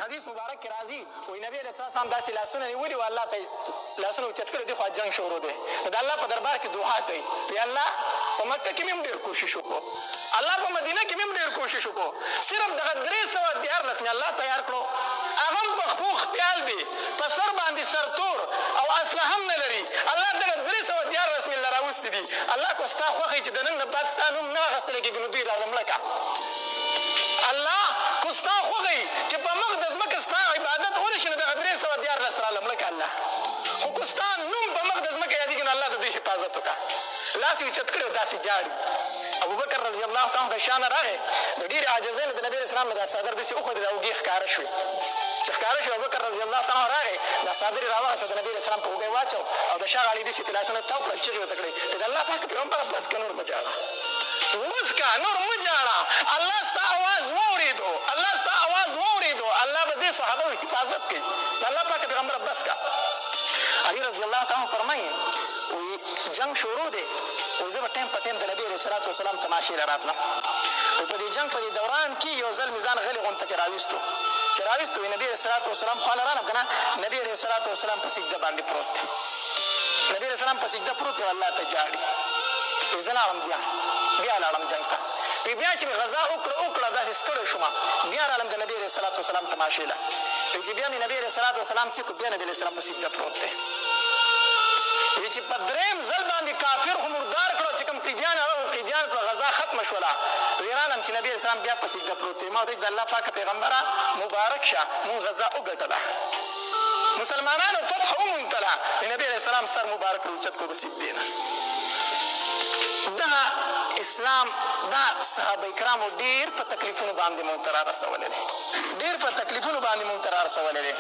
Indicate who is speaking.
Speaker 1: حدیث مبارک کې راځي وایي نبي علیه السلام داسې لاسونه نیولي وو الله ته لاسونه اوچت کړي دي خو جنګ شروع دی نو د الله په دربار کې دعا کوي یا الله په مکه کې مې هم ډېر کوشش وکړو الله په مدینه کې مې هم ډېر کوشش وکړو صرف دغه 314 مې الله تیار کړو هغه هم په خپو خپیال دی په سر باندې سرتور او اسلحه هم نه لري الله دغه 314 مې له راوستي دي الله کو ستا خوښ چې د نن نه بعد ستا نوم نه اخیستلی کېږي نو دوی راغله مړه کړه الله کو ستا خوښوي چې په موږ د ځمکه ستا عبادت ونه شي نو دغه 314 راله مړه کړه الله خو که ستا نوم په موږ د ځمکه یادېږي نو الله د دوی حفاظت وکړه لاس یې اوچت کړی او داسې جاړي ابوبکر رضی الله تعالی د شا نه راغی د ډېرې عاجزۍ نه د نبي علیه السلام نه دا څادر داسې وښودې دا اوږې ښکاره شوې چې ښکاره شو ابوبکر رضی الله تعالی راغی دا څادر یې راواخیسته د نبي علیه السلام په اوږه یې واچو او د شا غاړې داسې لاسونه تاو کړل چغې ورته کړې چې د الله پاک پیغمبره بس که نور مه جاړه بس که نور مه جاړه الله ستا اواز واورېدو الله ستا اواز واورېدو الله به دې صحابه حفاظت کوي د الله پاک پیغمبره بس که علي رضی الله تعالی فرمایي وایي جنګ شروع دی وایي زه به ټایم په ټایم د نبي علیه صلات وسلام تماشې له راتلم وایي په دې جنګ په دې دوران کې یو ځل مې ځان غلې غونډه کې راویستو چې راویستو وایي نبي علیه صلات وسلام خواله رانم که نه نبي علیه صلات وسلام په سجده باندې پروت دی نبي علیه السلام په سجده پروت دی او الله ته جاړي وایي زه لاړم بیا لاړم جنګ ته وایي بیا چې مې غذا وکړه داسې ستړی شومه بیا رالم د نبي علیه صلات وسلام تماشې له وایي چې بیا مې نبي علیه صلات وسلام سیکو بیا نبي علیه السلام په سجده پروت دی وی چې په درېیم ځل باندې کافر خو مردار کړو چې کوم قیدیان هغه قیدیان کړو غذا ختمه شوله وی رالم چې نبي اسلام بیا په سجده پروت دی ما ورته د الله پاکه پیغمبره مبارک شه مونږ غذا وګټله مسلمانانو فتح وموندله نبي علیه السلام سر مبارک راوچت کړو د سجدې نه دغه اسلام دا صحابه کرامو ډېر په تکلیفونو باندې مونږ ته رارسولی دی ډېر په تکلیفونو باندې مونږ ته رارسولی دی